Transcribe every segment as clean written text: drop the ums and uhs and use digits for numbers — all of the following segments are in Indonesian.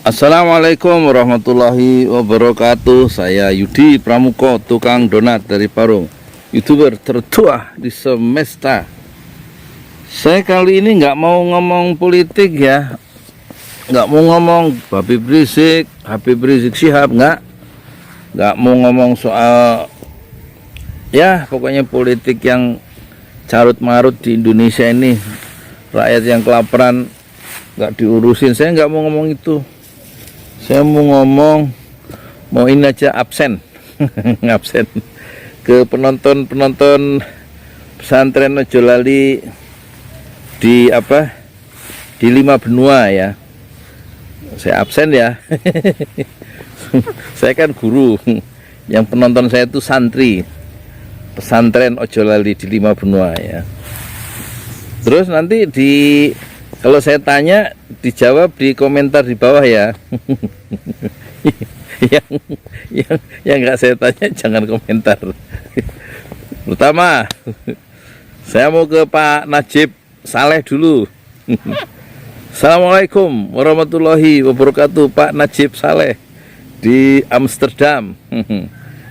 Assalamualaikum warahmatullahi wabarakatuh. Saya Yudi Pramuko, tukang donat dari Parung, YouTuber tertua di semesta. Saya kali ini nggak mau ngomong politik ya, nggak mau ngomong Habib Rizik Syihab, nggak mau ngomong soal ya pokoknya politik yang carut marut di Indonesia ini, rakyat yang kelaparan nggak diurusin. Saya nggak mau ngomong itu. Saya mau ngomong, mau ini aja absen, absen ke penonton pesantren Ojo Lali di di 5 benua ya. Saya absen ya. Saya kan guru, yang penonton saya itu santri pesantren Ojo Lali di 5 benua ya. Terus nanti kalau saya tanya dijawab di komentar di bawah ya. yang nggak saya tanya jangan komentar. Pertama, saya mau ke Pak Najib Saleh dulu. Assalamualaikum warahmatullahi wabarakatuh, Pak Najib Saleh di Amsterdam,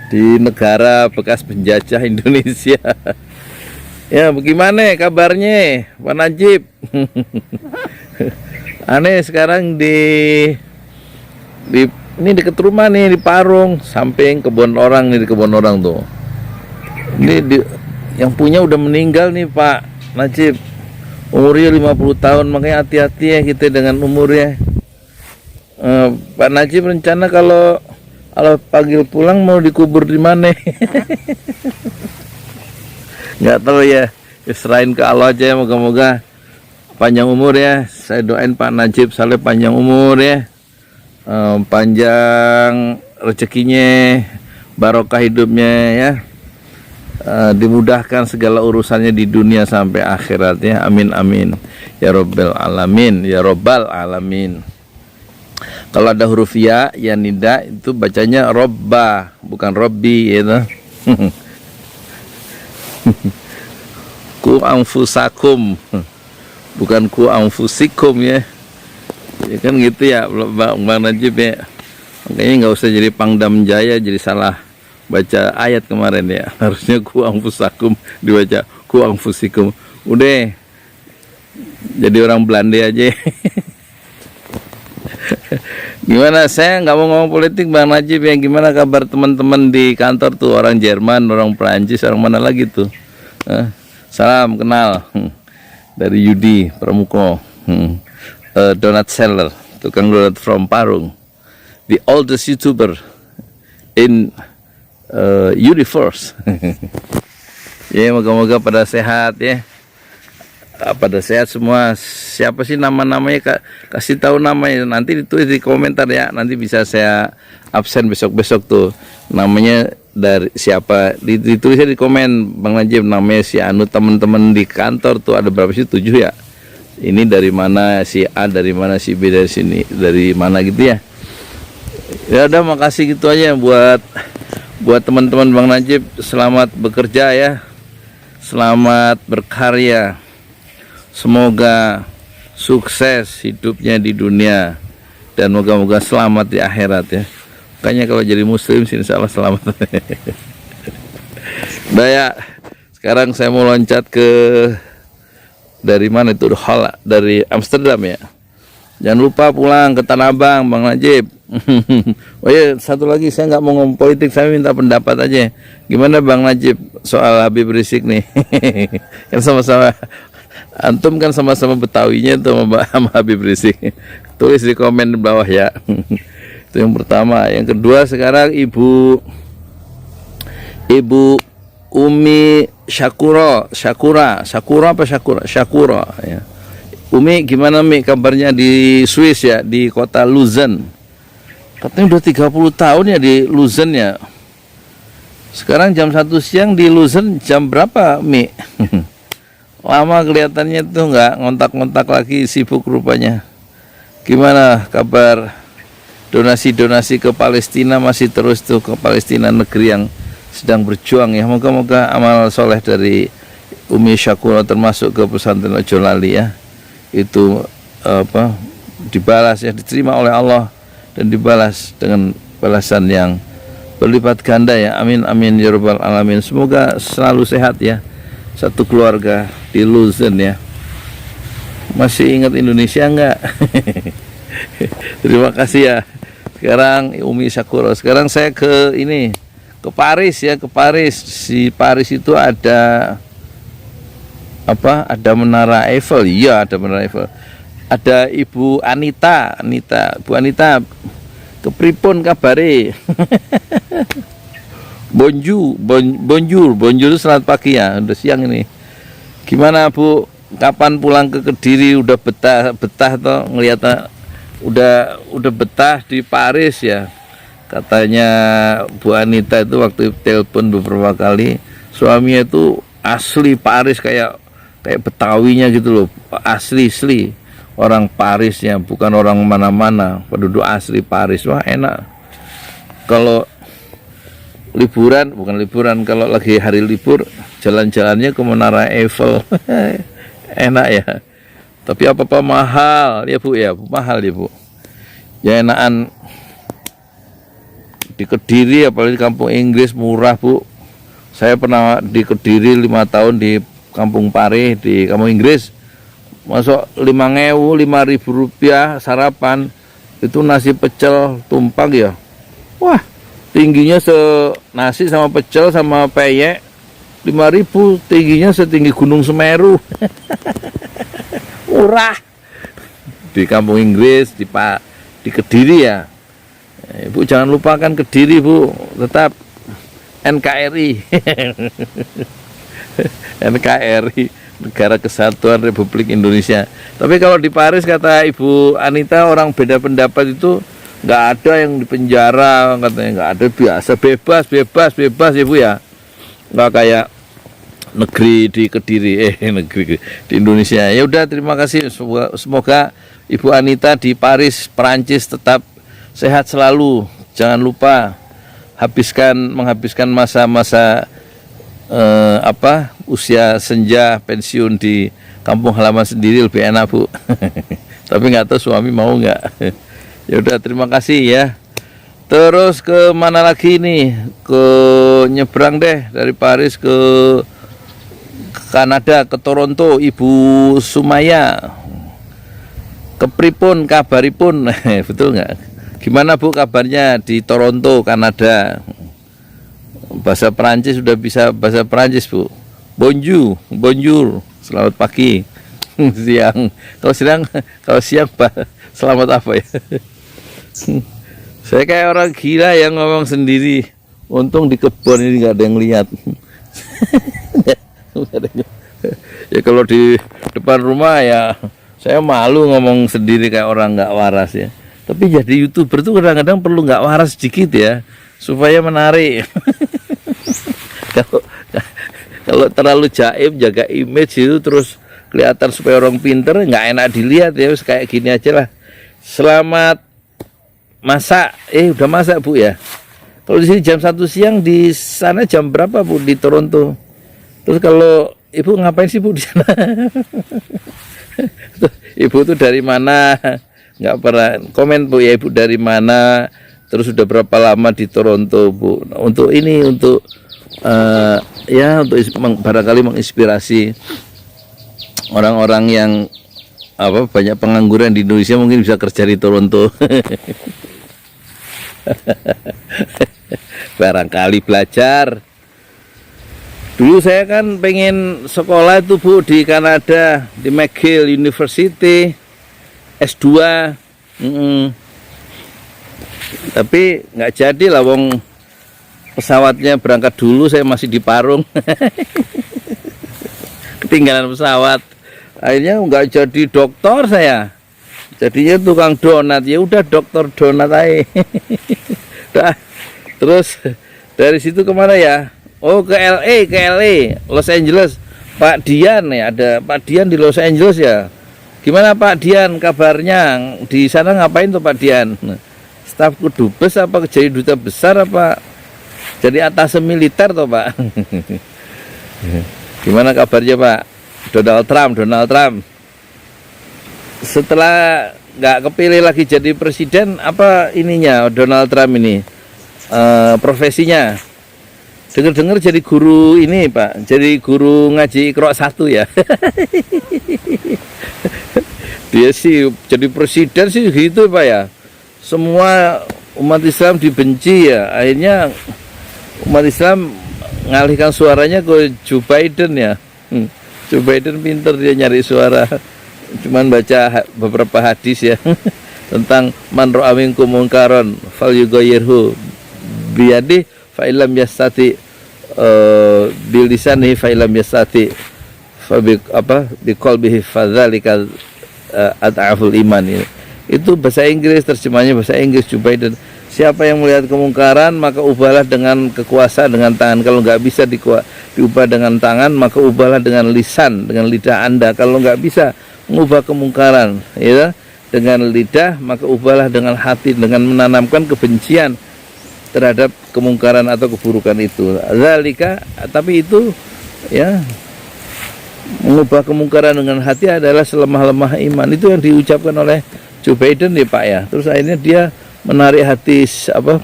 di negara bekas penjajah Indonesia. Ya, bagaimana kabarnya Pak Najib? Aneh sekarang ini dekat rumah nih, di Parung, samping kebun orang nih, di kebun orang tuh. Ini yang punya udah meninggal nih Pak Najib. Umurnya 50 tahun, makanya hati-hati ya kita dengan umurnya. Pak Najib rencana kalau panggil pulang mau dikubur di mana? Nggak tahu ya, serahin ke Allah aja ya, moga-moga panjang umur ya. Saya doain Pak Najib Saleh panjang umur ya, panjang rezekinya, barokah hidupnya ya, dimudahkan segala urusannya di dunia sampai akhirat ya, amin amin ya robbal alamin ya robbal alamin. Kalau ada huruf ya nida itu bacanya robba, bukan robbi ya. Ku anfusakum, bukan ku anfusikum ya. Ya kan gitu ya Bang Najib ya. Makanya nggak usah jadi Pangdam Jaya, jadi salah baca ayat kemarin ya. Harusnya ku anfusakum dibaca ku anfusikum. Udah jadi orang Belanda aja. Gimana, saya nggak mau ngomong politik Bang Najib ya. Gimana kabar teman-teman di kantor tuh, orang Jerman, orang Perancis, orang mana lagi tuh? Salam kenal dari Yudi Pramuko, donut seller, tukang donat from Parung, the oldest YouTuber in universe. Ya, moga-moga pada sehat ya. Pada sehat semua. Siapa sih nama-namanya, kasih tahu namanya, nanti ditulis di komentar ya. Nanti bisa saya absen besok-besok tuh, namanya dari siapa, ditulisnya di komen Bang Najib, namanya si Anu. Teman-teman di kantor tuh ada berapa sih, 7 ya. Ini dari mana, si A dari mana, si B dari sini, dari mana gitu ya. Ya udah, makasih gitu aja buat teman-teman Bang Najib. Selamat bekerja ya, selamat berkarya. Semoga sukses hidupnya di dunia dan moga-moga selamat di akhirat ya. Makanya kalau jadi muslim insya Allah selamat. Udah ya, sekarang saya mau loncat ke dari mana itu, dari Amsterdam ya. Jangan lupa pulang ke Tanah Abang Bang Najib. Oh ya, satu lagi, saya nggak mau ngomong politik, saya minta pendapat aja. Gimana Bang Najib soal Habib Rizik nih? Kan sama-sama, antum kan sama-sama Betawinya tuh sama Habib Rizik. Tulis di komen di bawah ya. Itu yang pertama. Yang kedua, sekarang Ibu Umi Syakura ya. Umi, gimana Mi kabarnya di Swiss ya, di kota Luzern? Katanya udah 30 tahun ya di Luzern ya. Sekarang jam 1 siang di Luzern jam berapa Mi? Lama kelihatannya tuh, nggak ngontak-ngontak lagi, sibuk rupanya. Gimana kabar donasi-donasi ke Palestina? Masih terus tuh ke Palestina, negeri yang sedang berjuang ya. Moga-moga amal soleh dari Umi Syakura termasuk ke pesantren Ojo Lali ya, itu dibalas ya, diterima oleh Allah dan dibalas dengan balasan yang berlipat ganda ya. Amin amin ya rabbal alamin. Semoga selalu sehat ya satu keluarga di Luzon ya. Masih ingat Indonesia enggak? Terima kasih ya. Sekarang Umi Sakura. Sekarang saya ke ini, ke Paris ya, ke Paris. Di Paris itu ada apa? Ada Menara Eiffel. Iya, ada Menara Eiffel. Ada Ibu Anita, Bu Anita, kepripun kabare? Bonjour selamat pagi ya, udah siang ini. Gimana Bu? Kapan pulang ke Kediri? Udah betah toh ngelihat udah betah di Paris ya. Katanya Bu Anita itu waktu telepon beberapa kali, suaminya itu asli Paris kayak Betawinya gitu loh, asli orang Parisnya, bukan orang mana-mana, penduduk asli Paris. Wah enak. Kalau liburan, bukan liburan, kalau lagi hari libur jalan-jalannya ke Menara Eiffel. Enak ya. Tapi apa-apa mahal ya Bu ya, mahal ya Bu. Ya enakan di Kediri, apalagi di kampung Inggris murah Bu. Saya pernah di Kediri 5 tahun di Kampung Pare di kampung Inggris. Masuk 5.000 rupiah sarapan, itu nasi pecel tumpang ya. Wah, tingginya nasi sama pecel sama peyek 5.000, tingginya setinggi Gunung Semeru. Murah. Di kampung Inggris, di Kediri ya. Ibu jangan lupakan Kediri Bu, tetap NKRI. NKRI, Negara Kesatuan Republik Indonesia. Tapi kalau di Paris kata Ibu Anita, orang beda pendapat itu nggak ada yang di penjara, katanya nggak ada, biasa bebas ya Bu ya. Nggak kayak negeri di Kediri, negeri di Indonesia. Ya udah, terima kasih. Semoga Ibu Anita di Paris, Perancis tetap sehat selalu. Jangan lupa menghabiskan masa-masa usia senja pensiun di kampung halaman sendiri lebih enak Bu. Tapi nggak tahu suami mau nggak. Ya udah, terima kasih ya. Terus ke mana lagi nih? Ke nyebrang deh dari Paris ke Kanada, ke Toronto. Ibu Sumaya, kepripun kabaripun? Betul nggak? Gimana Bu kabarnya di Toronto, Kanada? Bahasa Perancis sudah bisa bahasa Perancis Bu. Bonjour, selamat pagi. Siang, kalau siang Pak, selamat apa ya? Saya kayak orang gila yang ngomong sendiri. Untung di kebun ini nggak ada yang lihat. Ya kalau di depan rumah ya saya malu ngomong sendiri kayak orang nggak waras ya. Tapi jadi YouTuber tuh kadang-kadang perlu nggak waras sedikit ya, supaya menarik. Kalau terlalu jaim, jaga image itu terus kelihatan supaya orang pinter, nggak enak dilihat ya. Kayak gini aja lah. Selamat masak. Udah masak Bu ya. Kalau di sini jam 1 siang, di sana jam berapa Bu di Toronto? Terus kalau Ibu ngapain sih Bu di sana? Ibu tuh dari mana? Nggak pernah komen Bu ya, Ibu dari mana? Terus sudah berapa lama di Toronto Bu? Untuk ini, untuk barangkali menginspirasi orang-orang yang banyak pengangguran di Indonesia, mungkin bisa kerja di Toronto. Barangkali belajar. Dulu saya kan pengen sekolah itu Bu di Kanada, di McGill University S2. Tapi nggak jadi lah, wong pesawatnya berangkat dulu, saya masih di Parung. Ketinggalan pesawat. Akhirnya nggak jadi dokter saya. Jadinya tukang donat. Ya udah, dokter donat aja. Terus dari situ kemana ya? Oh, ke LA, Los Angeles. Pak Dian ya, ada Pak Dian di Los Angeles ya. Gimana Pak Dian kabarnya? Di sana ngapain tuh Pak Dian? Staf kedubes apa jadi duta besar apa jadi atase militer toh Pak? Gimana kabarnya Pak? Donald Trump. Setelah nggak kepilih lagi jadi presiden, apa ininya Donald Trump ini profesinya? Dengar-dengar jadi guru ini Pak, jadi guru ngaji Iqra 1 ya. Dia sih jadi presiden sih gitu Pak ya. Semua umat Islam dibenci ya, akhirnya umat Islam ngalihkan suaranya ke Joe Biden ya. Joe Biden pinter dia nyari suara. Cuman baca beberapa hadis ya tentang man ra'a minkum munkaran falyughayyirhu biyadihi fa illam yastati bil lisanihi fa illam yastati fa bi qalbihi fadzalika ad'aful iman. Itu bahasa Inggris, terjemahnya bahasa Inggris Joe Biden. Siapa yang melihat kemungkaran maka ubahlah dengan kekuasaan, dengan tangan. Kalau nggak bisa diubah dengan tangan, maka ubahlah dengan lisan, dengan lidah Anda. Kalau nggak bisa mengubah kemungkaran ya dengan lidah, maka ubahlah dengan hati, dengan menanamkan kebencian terhadap kemungkaran atau keburukan itu. Zalika, tapi itu ya, mengubah kemungkaran dengan hati adalah selemah-lemah iman. Itu yang diucapkan oleh Joe Biden ya Pak ya. Terus akhirnya dia menarik hati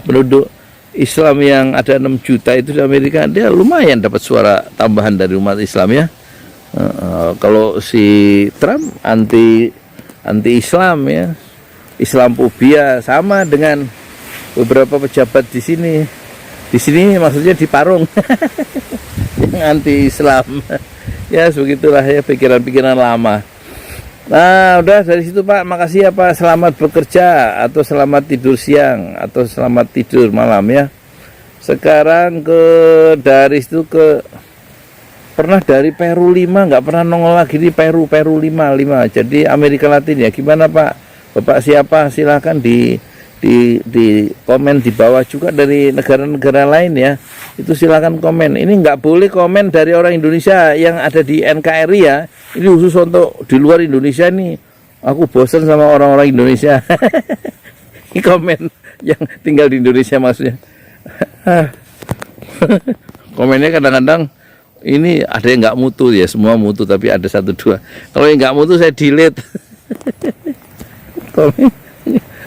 penduduk Islam yang ada 6 juta itu di Amerika. Dia lumayan dapat suara tambahan dari umat Islam ya. Kalau si Trump anti Islam ya, Islamophobia, sama dengan beberapa pejabat di sini. Di sini maksudnya di Parung yang anti Islam. Ya begitulah ya pikiran-pikiran lama. Nah udah dari situ Pak, makasih ya Pak, selamat bekerja atau selamat tidur siang atau selamat tidur malam ya. Sekarang dari situ pernah dari Peru 5, nggak pernah nongol lagi di Peru 5, jadi Amerika Latin ya. Gimana Pak, Bapak siapa, silahkan di komen di bawah, juga dari negara-negara lain ya, itu silakan komen. Ini nggak boleh komen dari orang Indonesia yang ada di NKRI ya, ini khusus untuk di luar Indonesia nih. Aku bosan sama orang-orang Indonesia. Ini komen yang tinggal di Indonesia maksudnya. Komennya kadang-kadang ini ada yang nggak mutu ya, semua mutu tapi ada 1-2. Kalau yang nggak mutu saya delete. Komen,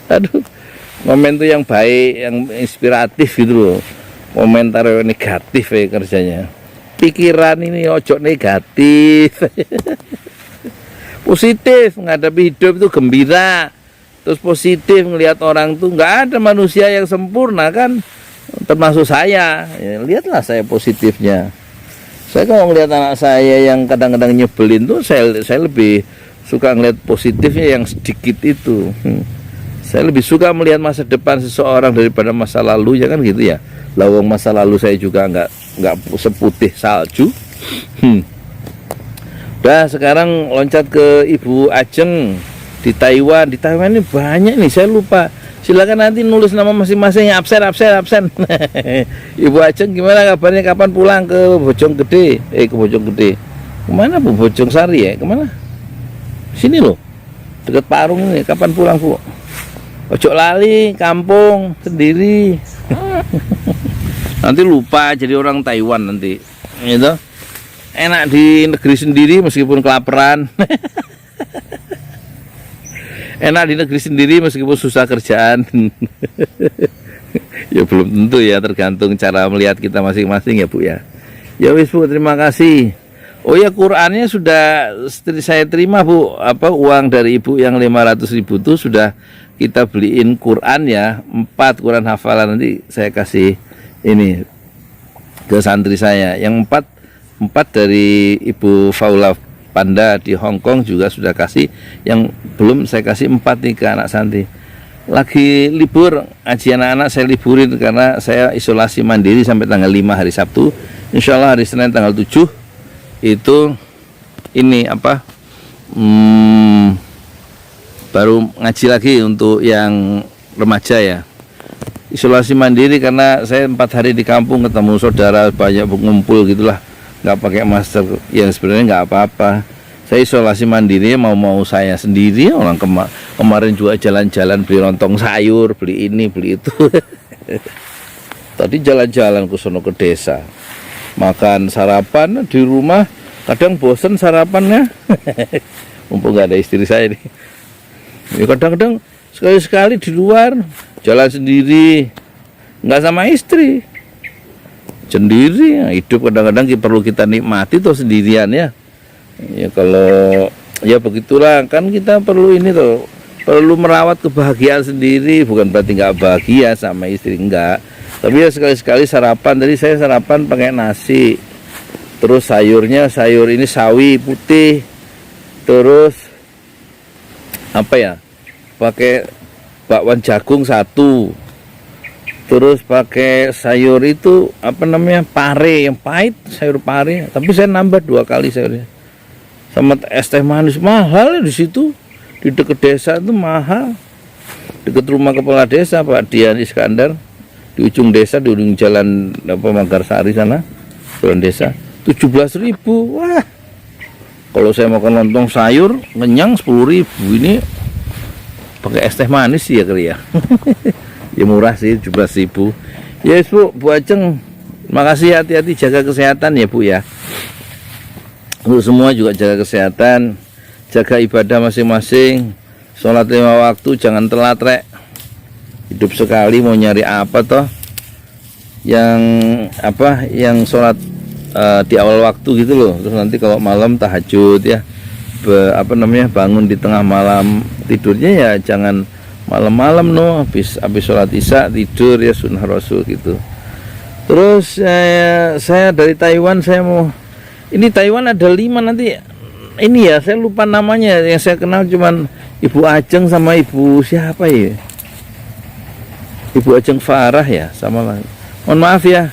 aduh, komen tuh yang baik, yang inspiratif gitu loh. Komentar yang negatif ya kerjanya. Pikiran ini ojo negatif. Positif menghadapi hidup itu gembira. Terus positif ngelihat orang tuh, nggak ada manusia yang sempurna kan, termasuk saya. Ya, lihatlah saya positifnya. Saya kalau ngelihat anak saya yang kadang-kadang nyebelin tuh, saya lebih suka ngelihat positifnya yang sedikit itu. Saya lebih suka melihat masa depan seseorang daripada masa lalu ya kan gitu ya. Lawang masa lalu saya juga nggak seputih salju. Udah sekarang loncat ke Ibu Ajeng di Taiwan. Di Taiwan ini banyak nih, saya lupa. Silakan nanti nulis nama masing-masing, absen. Ibu Ajeng gimana kabarnya, kapan pulang ke Bojonggede? Ke Bojonggede. Kemana Bu? Bojongsari ya? Kemana? Sini loh, dekat Parung ini. Kapan pulang Bu? Ojo lali, kampung sendiri. Nanti lupa jadi orang Taiwan nanti. Gitu. Enak di negeri sendiri meskipun kelaparan. Enak di negeri sendiri meskipun susah kerjaan. Ya belum tentu ya, tergantung cara melihat kita masing-masing ya Bu ya. Ya wis Bu, terima kasih. Oh ya, Qurannya sudah saya terima Bu. Uang dari Ibu yang 500.000 itu sudah kita beliin Quran ya, 4 Quran hafalan. Nanti saya kasih ini ke santri saya. Yang 4 dari Ibu Faula Panda di Hong Kong juga sudah kasih. Yang belum saya kasih 4 nih ke anak santri. Lagi libur, ngaji anak-anak saya liburin karena saya isolasi mandiri sampai tanggal 5 hari Sabtu. Insya Allah hari Senin tanggal 7 itu ini baru ngaji lagi untuk yang remaja ya. Isolasi mandiri karena saya 4 hari di kampung, ketemu saudara banyak ngumpul gitulah, nggak pakai masker. Yang sebenarnya nggak apa-apa. Saya isolasi mandiri mau saya sendiri. Orang kemarin juga jalan-jalan beli lontong sayur, beli ini beli itu. Tadi jalan-jalan ke sono ke desa, makan sarapan di rumah. Kadang bosen sarapannya. Mumpung nggak ada istri saya nih. Ya kadang-kadang sekali-sekali di luar jalan sendiri, nggak sama istri, sendiri. Ya, hidup kadang-kadang perlu kita nikmati tuh sendirian ya. Ya kalau ya begitulah, kan kita perlu ini tuh, perlu merawat kebahagiaan sendiri. Bukan berarti nggak bahagia sama istri, enggak. Tapi ya sekali-sekali sarapan. Tadi saya sarapan pakai nasi, terus sayurnya sayur ini sawi putih, terus apa ya, pakai bakwan jagung 1, terus pakai sayur itu apa namanya, pare yang pahit, sayur pare. Tapi saya nambah 2 kali sayurnya, sama es teh manis. Mahal ya di situ, di dekat desa itu mahal, dekat rumah kepala desa Pak Dian Iskandar, di ujung desa, di ujung jalan apa Manggarsari sana, jalan desa, 17.000. Wah, kalau saya makan lontong sayur kenyang 10.000. Ini pakai es teh manis sih ya kali ya. Ya murah sih, 17.000. Ya yes, Bu Ajeng, makasih, hati-hati, jaga kesehatan ya Bu ya. Untuk semua juga jaga kesehatan, jaga ibadah masing-masing, sholat 5 waktu, jangan telat rek. Hidup sekali, mau nyari apa toh? Yang sholat di awal waktu gitu loh. Terus nanti kalau malam tahajud ya, bangun di tengah malam, tidurnya ya jangan malam-malam no, habis sholat isya tidur ya, sunnah Rasul gitu. Terus saya dari Taiwan, saya mau ini, Taiwan ada 5 nanti ini ya, saya lupa namanya. Yang saya kenal cuman Ibu Ajeng sama Ibu siapa ya, Ibu Ajeng Farah ya, sama lah. Mohon maaf ya.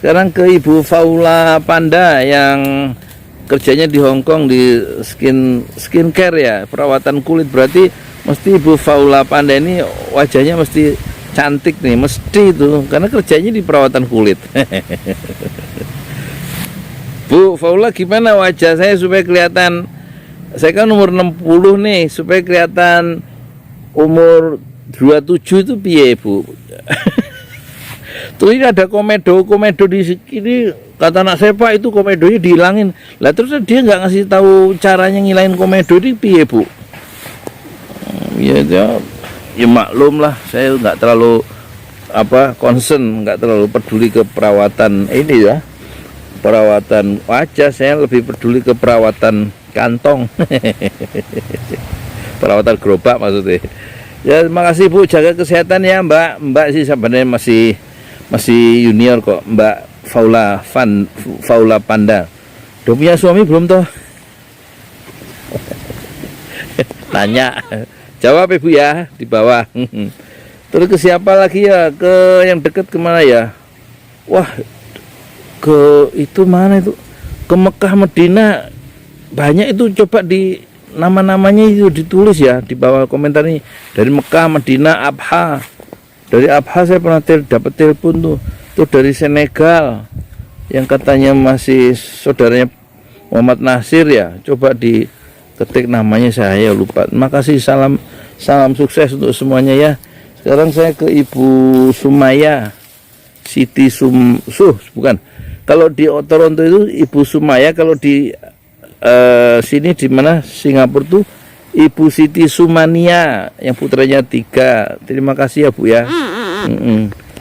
Sekarang ke Ibu Faula Panda yang kerjanya di Hong Kong di skincare ya, perawatan kulit. Berarti mesti Ibu Faula Panda ini wajahnya mesti cantik nih, mesti itu, karena kerjanya di perawatan kulit. Bu Faula, gimana wajah saya supaya kelihatan, saya kan umur 60 nih, supaya kelihatan umur 27 itu piye Bu? Tuh ini ada komedo di sini, kata anak saya, Pak itu komedonya dihilangin. Lah terus dia nggak ngasih tahu caranya ngilangin komedo ini piye Bu? Ya maklum lah, saya nggak terlalu concern, nggak terlalu peduli ke perawatan ini ya, perawatan wajah. Saya lebih peduli ke perawatan kantong. Perawatan gerobak maksudnya. Ya makasih Bu, jaga kesehatan ya Mbak sih sebenarnya masih junior kok, Mbak Faula Panda. Udah punya suami belum toh? Tanya, jawab Ibu ya di bawah. Terus ke siapa lagi ya? Ke yang dekat kemana ya? Wah, ke itu mana itu? Ke Mekah Medina banyak itu, coba di nama-namanya itu ditulis ya di bawah komentar ini. Dari Mekah Medina, Abha. Dari Abha saya pernah dapat telepon tuh dari Senegal, yang katanya masih saudaranya Muhammad Nasir ya. Coba diketik namanya, saya lupa. Makasih, salam sukses untuk semuanya ya. Sekarang saya ke Ibu Sumaya, Siti bukan. Kalau di Toronto itu Ibu Sumaya, kalau di sini di mana Singapura tuh Ibu Siti Sumania, yang putranya 3. Terima kasih ya Bu ya.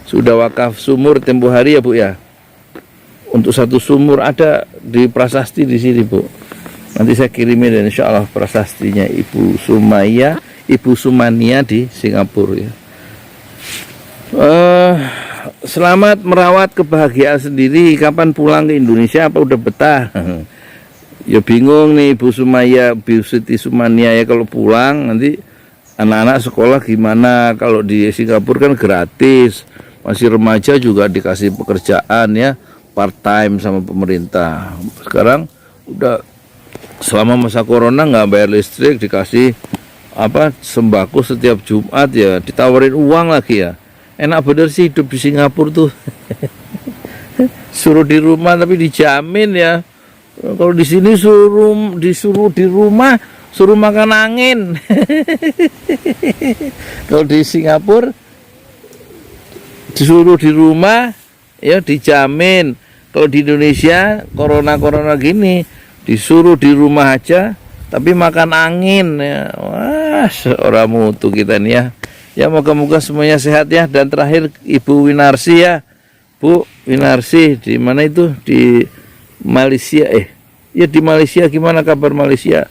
Sudah wakaf sumur tempo hari ya Bu ya. Untuk 1 sumur ada di prasasti di sini Bu. Nanti saya kirimin dan insya Allah prasastinya Ibu Sumaya, Ibu Sumania di Singapura ya. Selamat merawat kebahagiaan sendiri. Kapan pulang ke Indonesia? Apa udah betah? Ya bingung nih Bu Sumaya, Bu Siti Sumania ya, kalau pulang nanti anak-anak sekolah gimana? Kalau di Singapura kan gratis, masih remaja juga dikasih pekerjaan ya, part time sama pemerintah. Sekarang udah selama masa corona nggak bayar listrik, dikasih sembako setiap Jumat ya, ditawarin uang lagi ya. Enak bener sih hidup di Singapura tuh. Suruh di rumah tapi dijamin ya. Kalau di sini disuruh di rumah, suruh makan angin. Kalau di Singapura disuruh di rumah ya dijamin. Kalau di Indonesia corona gini disuruh di rumah aja tapi makan angin ya. Wah, Orang mutu kita nih ya. Ya moga-moga semuanya sehat ya. Dan terakhir Ibu Winarsi ya. Bu Winarsi di mana itu? Di Malaysia ya di Malaysia. Gimana kabar Malaysia?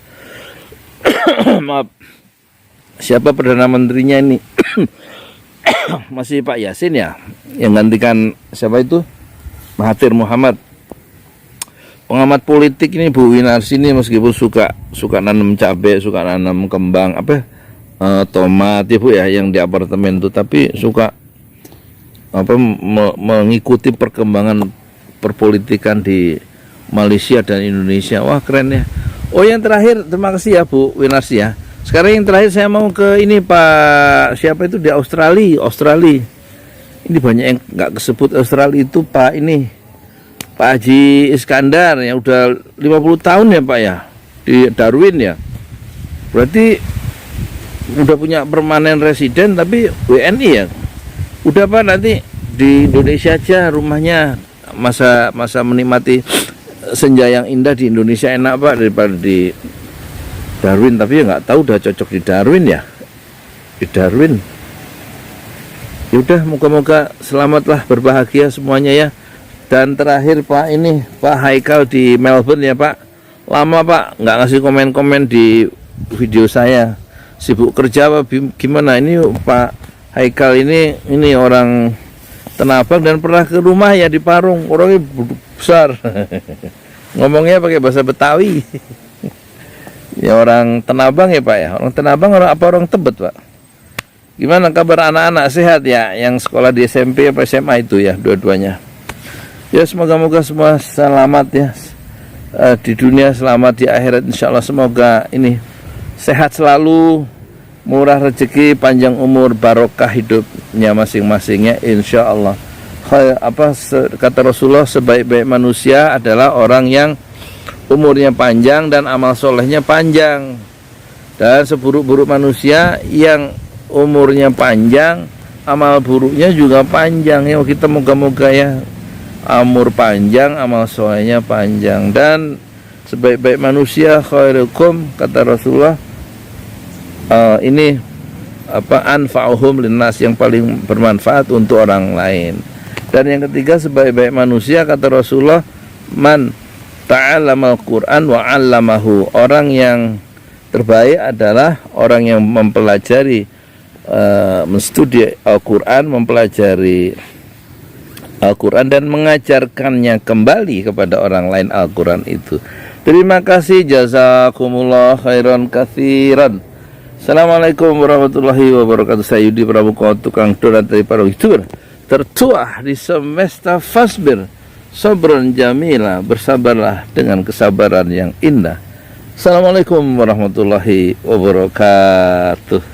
Maaf. Siapa Perdana Menterinya ini? Masih Pak Yasin ya, yang gantikan siapa itu? Mahathir Muhammad. Pengamat politik ini Bu Winarsi ini meskipun suka nanam cabai, suka nanam kembang tomat ya Bu ya, yang di apartemen itu, tapi suka mengikuti perkembangan perpolitikan di Malaysia dan Indonesia. Wah keren ya. Oh yang terakhir, terima kasih ya Bu Winarsi ya. Sekarang yang terakhir saya mau ke ini Pak siapa itu di Australia. Ini banyak yang nggak kesebut Australia itu Pak Haji Iskandar yang udah 50 tahun ya Pak ya di Darwin ya. Berarti udah punya permanen residen tapi WNI ya. Udah Pak nanti di Indonesia aja rumahnya, masa menikmati senja yang indah di Indonesia enak Pak daripada di Darwin, tapi ya nggak tahu udah cocok di Darwin ya. Di Darwin. Yaudah moga-moga selamatlah berbahagia semuanya ya. Dan terakhir Pak Haikal di Melbourne ya Pak. Lama Pak nggak ngasih komen-komen di video saya. Sibuk kerja apa gimana? Ini Pak Haikal ini orang Tanah Abang dan pernah ke rumah ya di Parung. Orangnya besar. Ngomongnya pakai bahasa Betawi. Ya orang Tanah Abang ya Pak ya. Orang Tanah Abang orang Tebet Pak. Gimana kabar anak-anak sehat ya? Yang sekolah di SMP apa SMA itu ya dua-duanya. Ya semoga-moga semua selamat ya, di dunia selamat, di akhirat insya Allah. Semoga ini sehat selalu, murah rezeki, panjang umur, barokah hidupnya masing-masingnya insya Allah. Kata Rasulullah, sebaik-baik manusia adalah orang yang umurnya panjang dan amal solehnya panjang. Dan seburuk-buruk manusia yang umurnya panjang, amal buruknya juga panjang. Ya kita moga-moga ya umur panjang, amal solehnya panjang. Dan sebaik-baik manusia khairukum, kata Rasulullah, anfa'uhum linnas, yang paling bermanfaat untuk orang lain. Dan yang ketiga, sebaik-baik manusia kata Rasulullah, man ta'allamal Qur'an wa 'allamahu, orang yang terbaik adalah orang yang mempelajari, menstudi Al-Quran, mempelajari Al-Quran dan mengajarkannya kembali kepada orang lain Al-Quran itu. Terima kasih, jazakumullah khairan katsiran. Assalamualaikum warahmatullahi wabarakatuh. Saya Yudi Pramuka, tukang donat dari para youtuber tertua di semesta. Fasbir sabran jamila, bersabarlah dengan kesabaran yang indah. Assalamualaikum warahmatullahi wabarakatuh.